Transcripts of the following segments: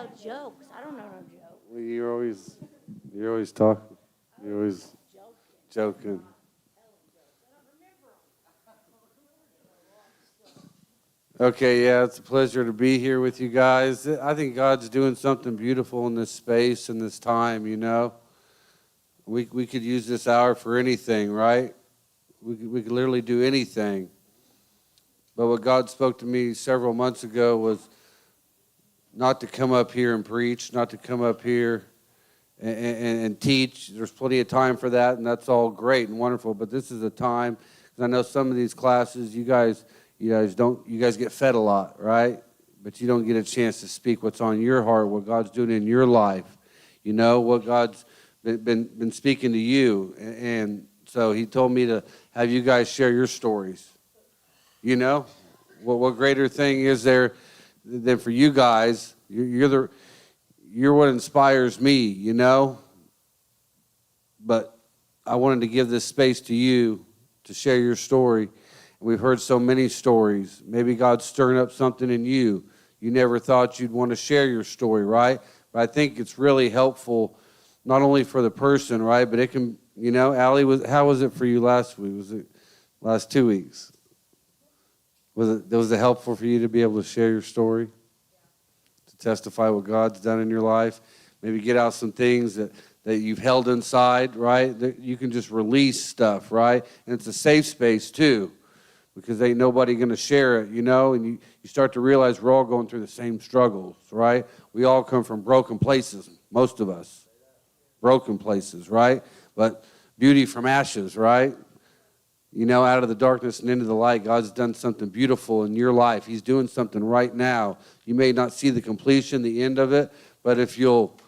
no jokes. I don't know no jokes. Well, you're always talking. You're always joking. Okay, yeah, it's a pleasure to be here with you guys. I think God's doing something beautiful in this space and this time, you know. We could use this hour for anything, right? We could literally do anything. But what God spoke to me several months ago was not to come up here and preach, not to come up here and teach. There's plenty of time for that, and that's all great and wonderful. But this is a time, because I know some of these classes, you guys get fed a lot, right? But you don't get a chance to speak what's on your heart, what God's doing in your life. You know, what God's been speaking to you. And so he told me to have you guys share your stories. You know, what greater thing is there than for you guys? You're what inspires me, you know. But I wanted to give this space to you to share your story. We've heard so many stories. Maybe God's stirring up something in you. You never thought you'd want to share your story, right? But I think it's really helpful, not only for the person, right? But it can, you know, Allie, how was it for you last week? Was it last 2 weeks? Was it helpful for you to be able to share your story? To testify what God's done in your life? Maybe get out some things that you've held inside, right? That you can just release stuff, right? And it's a safe space, too, because ain't nobody going to share it, you know? And you start to realize we're all going through the same struggles, right? We all come from broken places, most of us. Broken places, right? But beauty from ashes, right? You know, out of the darkness and into the light, God's done something beautiful in your life. He's doing something right now. You may not see the completion, the end of it, but if you'll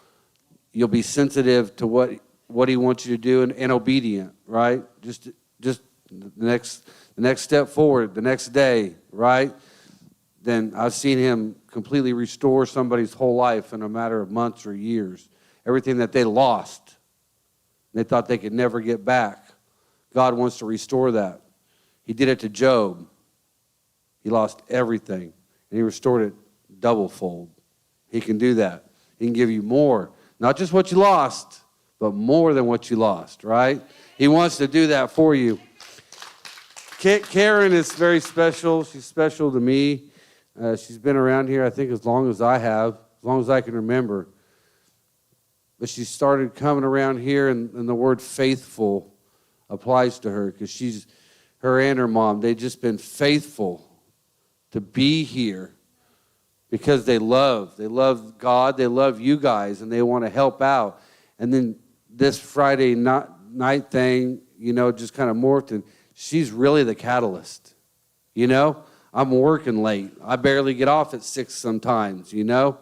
be sensitive to what he wants you to do and obedient, right? Just the next step forward, the next day, right? Then I've seen him completely restore somebody's whole life in a matter of months or years. Everything that they lost, they thought they could never get back. God wants to restore that. He did it to Job. He lost everything, and he restored it double-fold. He can do that. He can give you more. Not just what you lost, but more than what you lost, right? He wants to do that for you. Karen is very special. She's special to me. She's been around here, I think, as long as I have, as long as I can remember. But she started coming around here, and the word faithful applies to her because her and her mom, they've just been faithful to be here because they love God, they love you guys, and they want to help out. And then this Friday night thing, you know, just kind of morphed, and she's really the catalyst. You know, I'm working late. I barely get off at 6 sometimes, you know.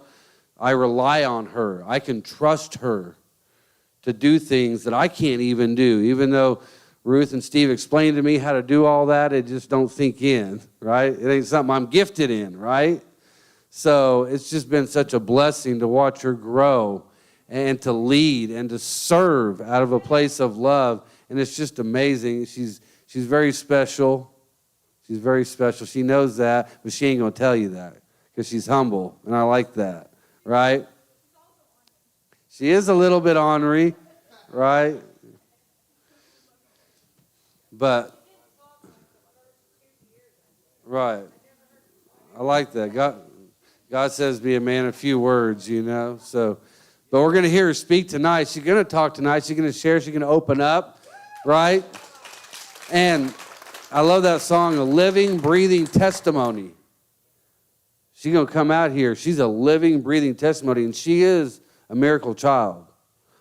I rely on her. I can trust her to do things that I can't even do, even though Ruth and Steve explained to me how to do all that, it just don't sink in, right? It ain't something I'm gifted in, right? So it's just been such a blessing to watch her grow and to lead and to serve out of a place of love. And it's just amazing. She's very special. She's very special. She knows that, but she ain't going to tell you that because she's humble, and I like that, right? She is a little bit ornery, right? But, right. I like that. God says be a man of few words, you know. So, but we're going to hear her speak tonight. She's going to talk tonight. She's going to share. She's going to open up, right? And I love that song, A Living, Breathing Testimony. She's going to come out here. She's a living, breathing testimony, and she is a miracle child.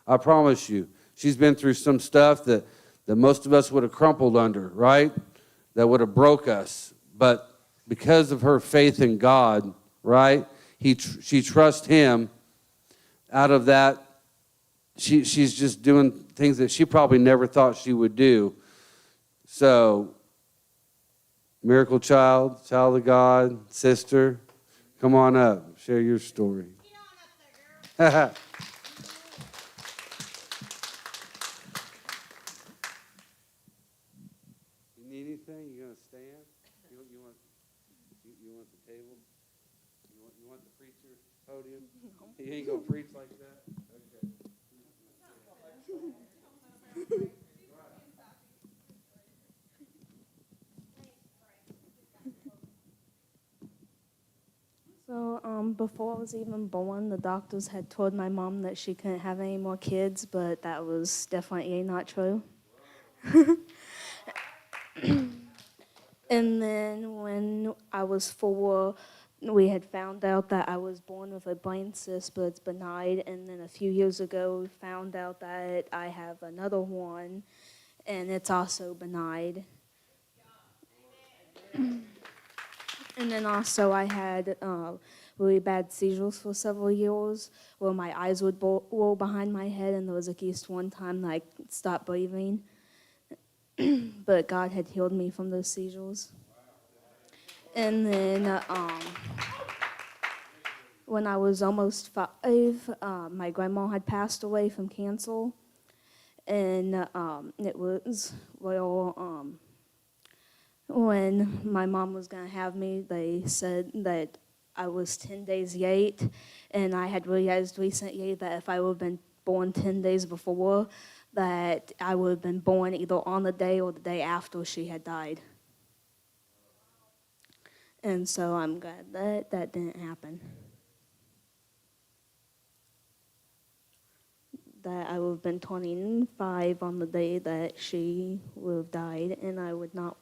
I promise you. She's been through some stuff that most of us would have crumpled under, right? That would have broke us. But because of her faith in God, right? She trusts him. Out of that, she's just doing things that she probably never thought she would do. So, miracle child of God, sister, come on up. Share your story. Get on up there, girl. You need anything? You gonna stand? You want the table? You want the preacher? podium? He ain't gonna preach like that? Okay. So, before I was even born, the doctors had told my mom that she couldn't have any more kids, but that was definitely not true. And then when I was 4, we had found out that I was born with a brain cyst, but it's benign. And then a few years ago, we found out that I have another one, and it's also benign. And then also I had really bad seizures for several years where my eyes would roll behind my head, and there was at least one time that I stopped breathing. But God had healed me from those seizures. And then when I was almost 5, my grandma had passed away from cancer. And it was, well, when my mom was going to have me, they said that I was 10 days late. And I had realized recently that if I would have been born 10 days before, that I would have been born either on the day or the day after she had died. And so I'm glad that that didn't happen. That I would have been 25 on the day that she would have died, and I would have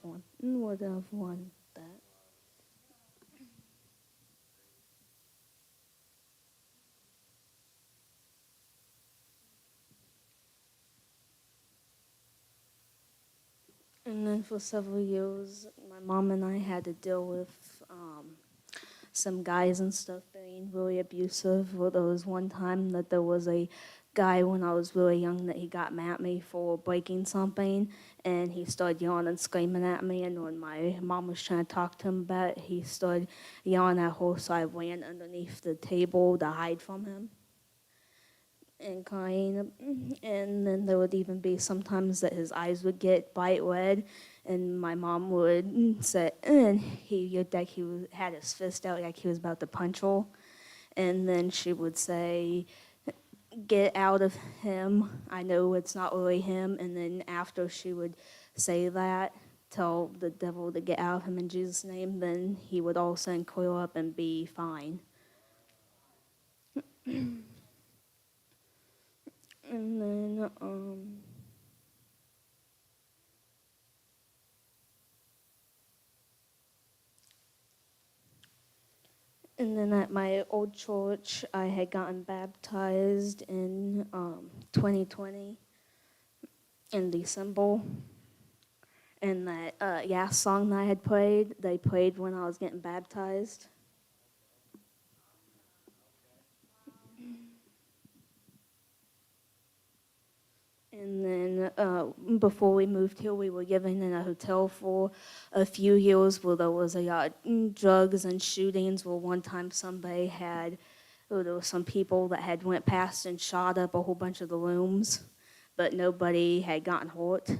wanted that. And then for several years, my mom and I had to deal with some guys and stuff being really abusive. Well, there was one time that there was a guy when I was really young that he got mad at me for breaking something, and he started yelling and screaming at me. And when my mom was trying to talk to him about it, he started yelling at her, so I ran underneath the table to hide from him and crying. And then there would even be sometimes that his eyes would get bright red, and my mom would say, and he looked like had his fist out like he was about to punch her. And then she would say, "Get out of him. I know it's not really him." And then after she would say that, tell the devil to get out of him in Jesus' name, then he would all of a sudden coil up and be fine. And then, at my old church, I had gotten baptized in 2020 in December. And that Yas song that I had played, they played when I was getting baptized. And then before we moved here, we were living in a hotel for a few years where there was a lot of drugs and shootings. Where one time there were some people that had went past and shot up a whole bunch of the rooms, but nobody had gotten hurt.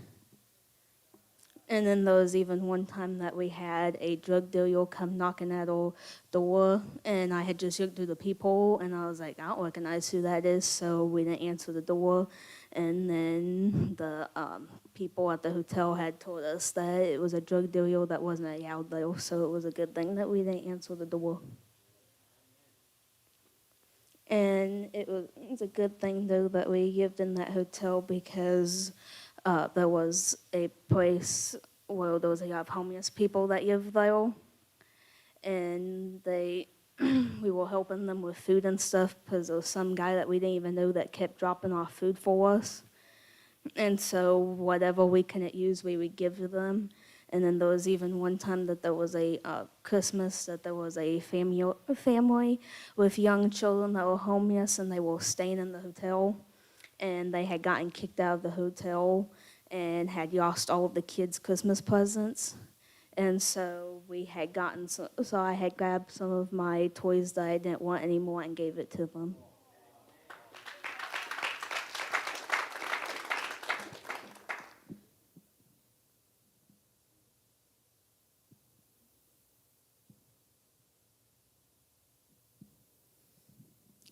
And then there was even one time that we had a drug dealer come knocking at our door, and I had just looked through the peephole, and I was like, I don't recognize who that is, so we didn't answer the door. And then the people at the hotel had told us that it was a drug dealer that wasn't allowed there, so it was a good thing that we didn't answer the door. And it's a good thing, though, that we lived in that hotel because there was a place where there was a lot of homeless people that lived there. And we were helping them with food and stuff because there was some guy that we didn't even know that kept dropping off food for us. And so whatever we couldn't use, we would give to them. And then there was even one time that there was a Christmas that there was a family with young children that were homeless, and they were staying in the hotel. And they had gotten kicked out of the hotel and had lost all of the kids' Christmas presents. And so I had grabbed some of my toys that I didn't want anymore and gave it to them.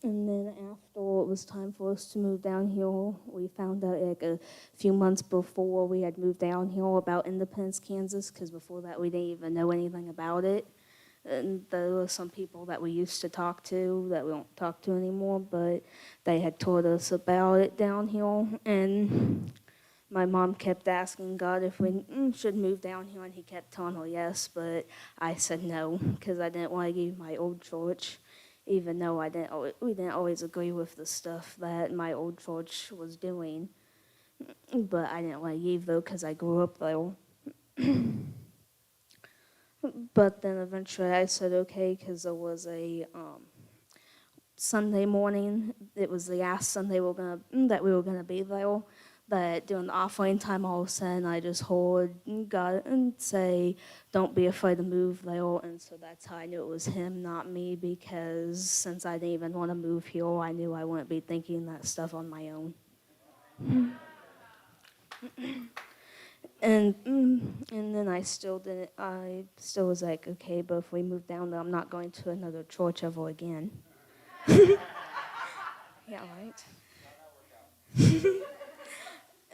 And then after it was time for us to move down here, we found out like a few months before we had moved down here about Independence, Kansas, because before that we didn't even know anything about it. And there were some people that we used to talk to that we don't talk to anymore, but they had told us about it down here. And my mom kept asking God if we should move down here, and he kept telling her yes, but I said no because I didn't want to leave my old church, even though we didn't always agree with the stuff that my old church was doing. But I didn't want to leave though because I grew up there. But then eventually I said okay because there was a Sunday morning. It was the last Sunday that we were gonna be there. But during the offering time, all of a sudden I just heard God say, "Don't be afraid to move there." And so that's how I knew it was Him, not me, because since I didn't even want to move here, I knew I wouldn't be thinking that stuff on my own. And then I still didn't. I still was like, okay, but if we move down there, I'm not going to another church ever again. Yeah, right.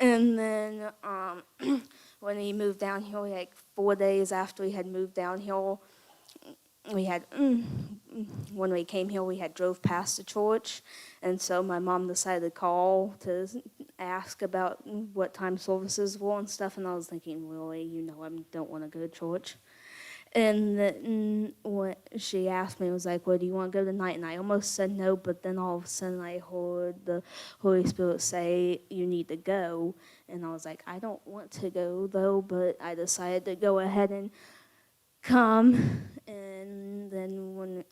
And then when he moved down here, like 4 days after we had moved down here, we had when we came here, we had drove past the church, and so my mom decided to call to ask about what time services were and stuff. And I was thinking, really, I don't want to go to church. And then what she asked me was like, well, do you want to go tonight? And I almost said no, but then all of a sudden I heard the Holy Spirit say, you need to go. And I was like, I don't want to go though, but I decided to go ahead and come. And then when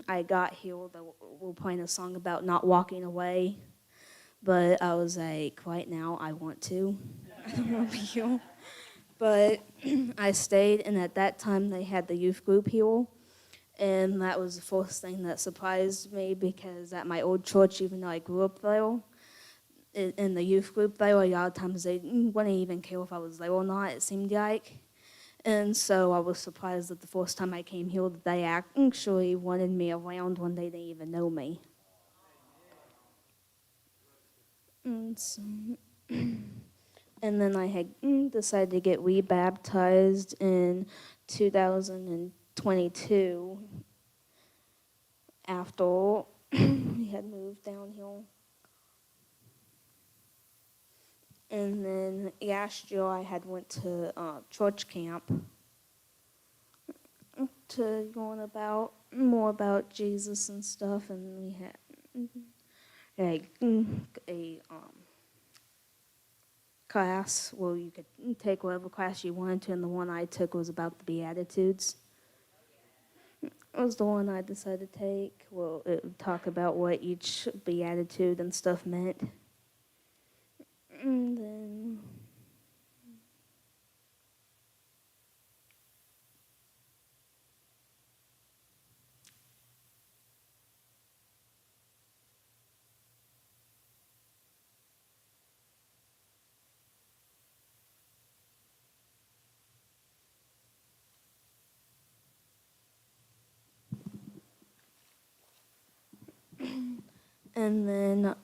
I got here, we were playing a song about not walking away. But I was like, right now I want to. I don't want to be here. But I stayed, and at that time they had the youth group here, and that was the first thing that surprised me because at my old church, even though I grew up there, in the youth group there, a lot of times they wouldn't even care if I was there or not, it seemed like. And so I was surprised that the first time I came here that they actually wanted me around when they didn't even know me. And so and then I had decided to get rebaptized in 2022 after we had moved downhill. And then last year I had went to church camp to learn about more about Jesus and stuff, and we had like a class where you could take whatever class you wanted to, and the one I took was about the Beatitudes. It was the one I decided to take. Well, it would talk about what each Beatitude and stuff meant. And then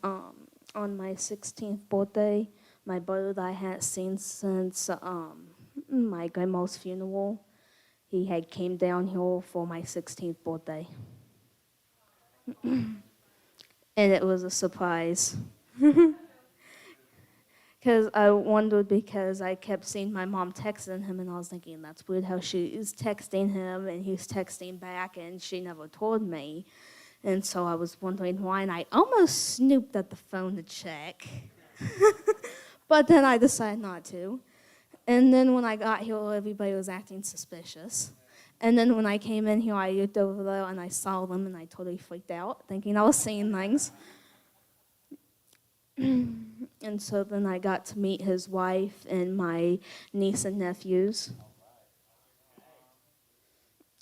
on my 16th birthday, my brother that I hadn't seen since my grandma's funeral, he had came down here for my 16th birthday. And it was a surprise. Because I wondered because I kept seeing my mom texting him, and I was thinking, that's weird how she is texting him, and he's texting back, and she never told me. And so I was wondering why, and I almost snooped at the phone to check. But then I decided not to. And then when I got here, everybody was acting suspicious. And then when I came in here, I looked over there, and I saw them, and I totally freaked out, thinking I was seeing things. And so then I got to meet his wife and my niece and nephews.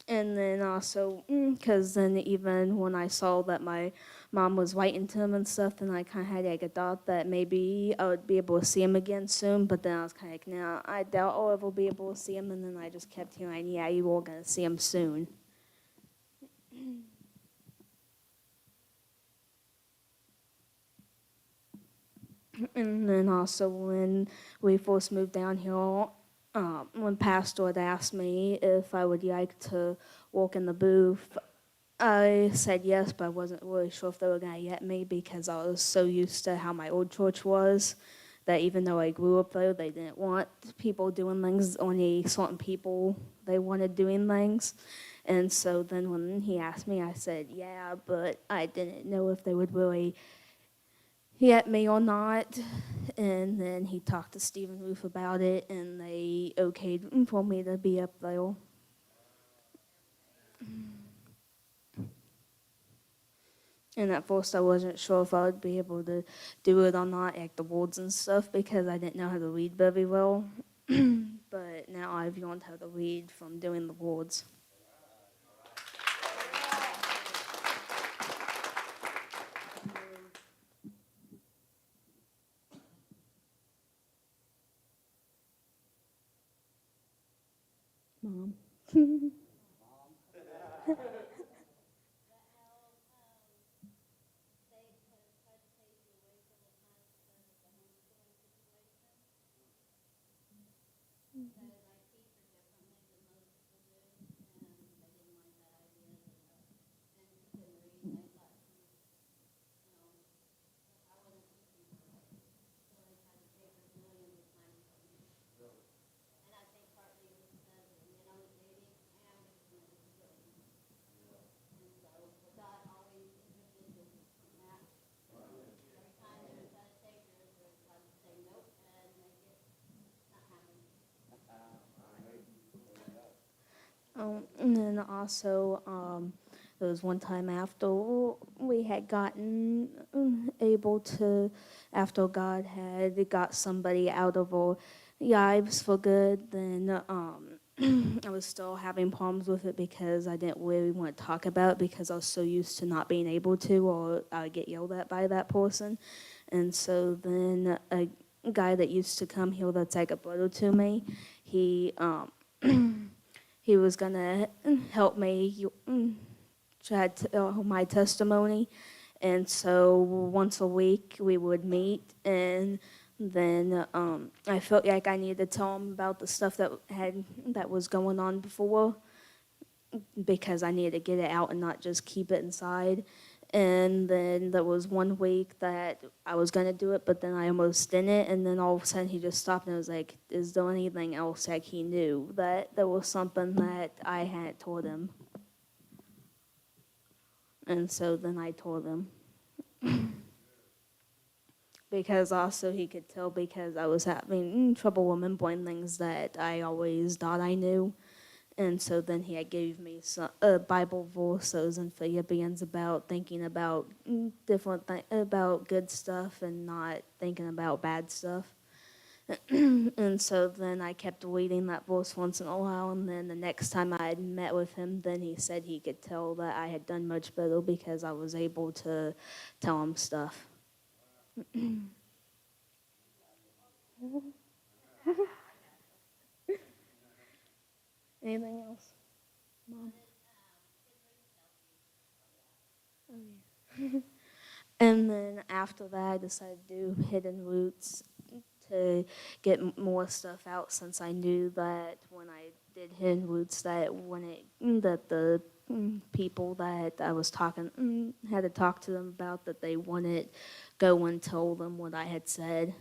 And then also, because then even when I saw that my mom was writing to him and stuff, then I kind of had like a thought that maybe I would be able to see him again soon. But then I was kind of like, no, I doubt I'll ever be able to see him. And then I just kept hearing, yeah, you were going to see him soon. And then also when we first moved down here, when Pastor had asked me if I would like to walk in the booth, I said yes, but I wasn't really sure if they were going to get me because I was so used to how my old church was that even though I grew up there, they didn't want people doing things, only certain people they wanted doing things. And so then when he asked me, I said yeah, but I didn't know if they would really get me or not. And then he talked to Stephen Roof about it, and they okayed for me to be up there. And at first, I wasn't sure if I would be able to do it or not, like the words and stuff, because I didn't know how to read very well. But now I've learned how to read from doing the words. Mom. And then also, there was one time after we had gotten able to, after God had got somebody out of our lives for good, then I was still having problems with it because I didn't really want to talk about it because I was so used to not being able to, or I would get yelled at by that person. And so then a guy that used to come here that's like a brother to me, he he was gonna help me try to tell my testimony, and so once a week we would meet, and then I felt like I needed to tell him about the stuff that was going on before because I needed to get it out and not just keep it inside. And then there was one week that I was gonna do it, but then I almost didn't. And then all of a sudden he just stopped and was like, "Is there anything else?" Like he knew that there was something that I hadn't told him. And so then I told him because also he could tell because I was having trouble remembering things that I always thought I knew. And so then he had gave me some Bible verses in Philippians about thinking about different about good stuff and not thinking about bad stuff. And so then I kept reading that verse once in a while, and then the next time I had met with him, then he said he could tell that I had done much better because I was able to tell him stuff. Anything else, Mom? Oh, yeah. And then after that, I decided to do Hidden Roots to get more stuff out since I knew that when I did Hidden Roots that when it that the people that I was talking had to talk to them about that they wouldn't go and tell them what I had said,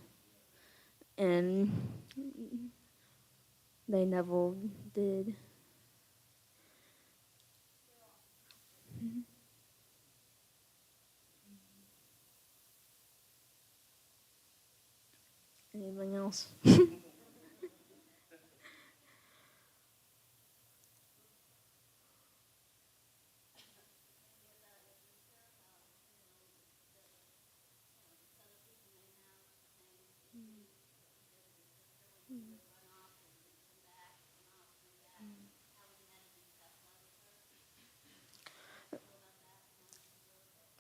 and they never did. Anything else?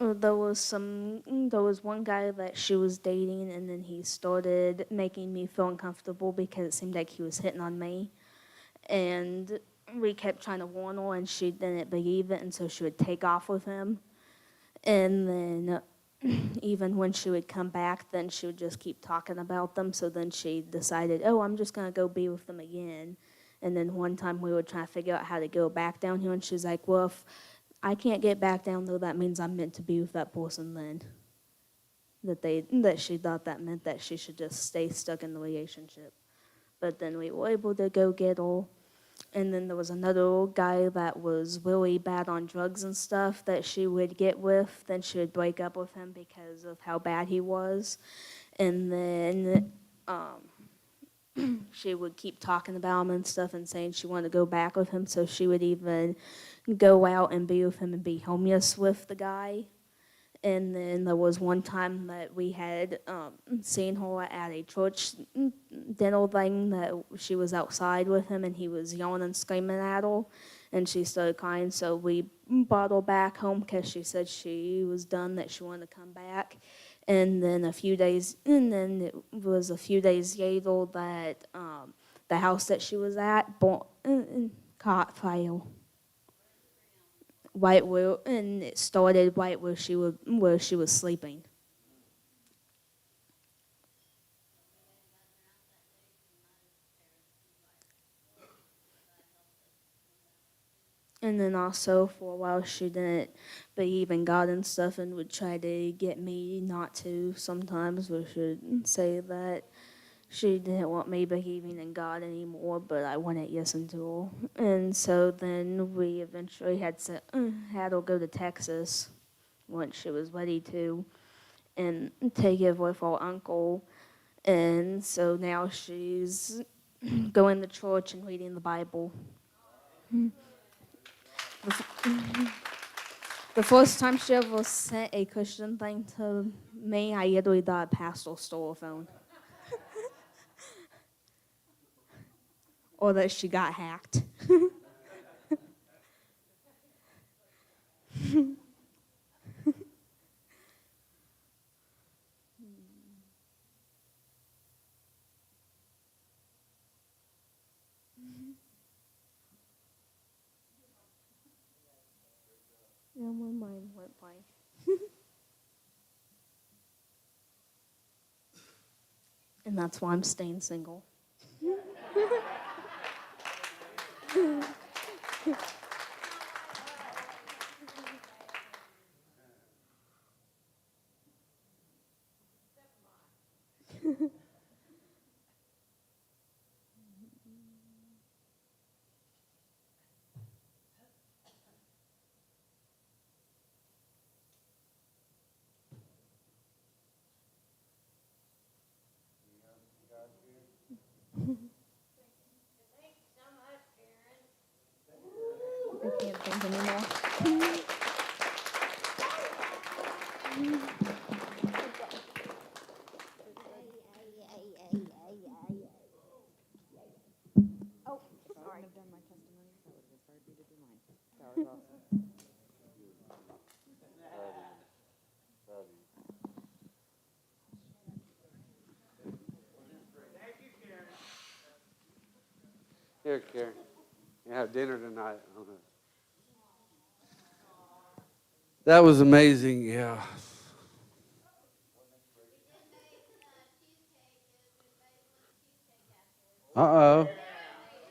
There was one guy that she was dating, and then he started making me feel uncomfortable because it seemed like he was hitting on me, and we kept trying to warn her, and she didn't believe it, and so she would take off with him, and then even when she would come back, then she would just keep talking about them. So then she decided, oh, I'm just going to go be with them again. And then one time we were trying to figure out how to go back down here, and she's like, well, if I can't get back down, though, that means I'm meant to be with that person then. That she thought that meant that she should just stay stuck in the relationship. But then we were able to go get her. And then there was another guy that was really bad on drugs and stuff that she would get with. Then she would break up with him because of how bad he was. And then she would keep talking about him and stuff and saying she wanted to go back with him. So she would even go out and be with him and be homeless with the guy. And then there was one time that we had seen her at a church dental thing that she was outside with him and he was yelling and screaming at her. And she started crying, so we brought her back home because she said she was done, that she wanted to come back. And then it was a few days later that the house that she was at caught fire. Right where, and it started right where she was sleeping. And then also for a while she didn't believe in God and stuff and would try to get me not to sometimes, or should say that she didn't want me believing in God anymore, but I wouldn't listen to her. And so then we eventually had her go to Texas once she was ready to, and take it with her uncle. And so now she's going to church and reading the Bible. The first time she ever sent a Christian thing to me, I literally thought a pastor stole her phone. Or that she got hacked. Yeah, my mind went blank. And that's why I'm staying single. I can't think anymore. Here, Karen. You have dinner tonight. That was amazing, yeah. Uh-oh.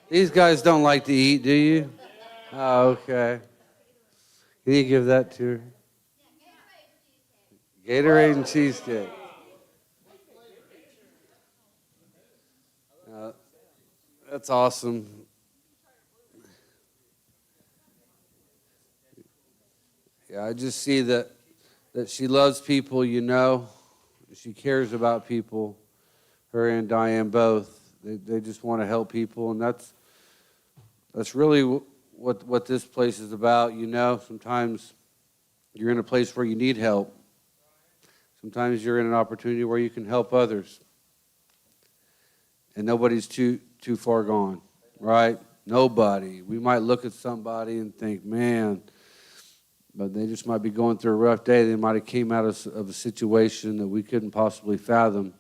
These guys don't like to eat, do you? Oh, okay. Can you give that to her? Gatorade and cheesecake. That's awesome. Yeah, I just see that she loves people, you know. She cares about people, her and Diane both. They just want to help people, and that's really what this place is about, you know. Sometimes you're in a place where you need help. Sometimes you're in an opportunity where you can help others. And nobody's too far gone, right? Nobody. We might look at somebody and think, man, but they just might be going through a rough day. They might have came out of a situation that we couldn't possibly fathom.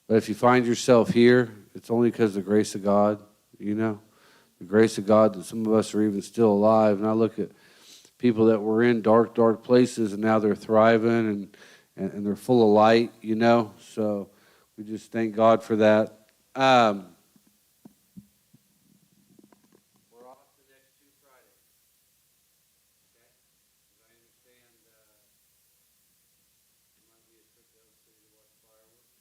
But if you find yourself here, it's only because of the grace of God, you know, the grace of God that some of us are even still alive. And I look at people that were in dark, dark places, and now they're thriving and they're full of light, you know. So we just thank God for that. We're off the next 2 Fridays. Okay? 'Cause I understand it might be a trip to Elk City to watch fireworks.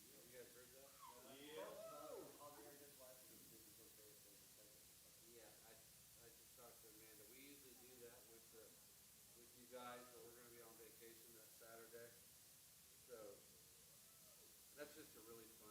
You guys heard that? Yeah, I just talked to Amanda. We usually do that with you guys, but we're going to be on vacation that Saturday. So that's just a really fun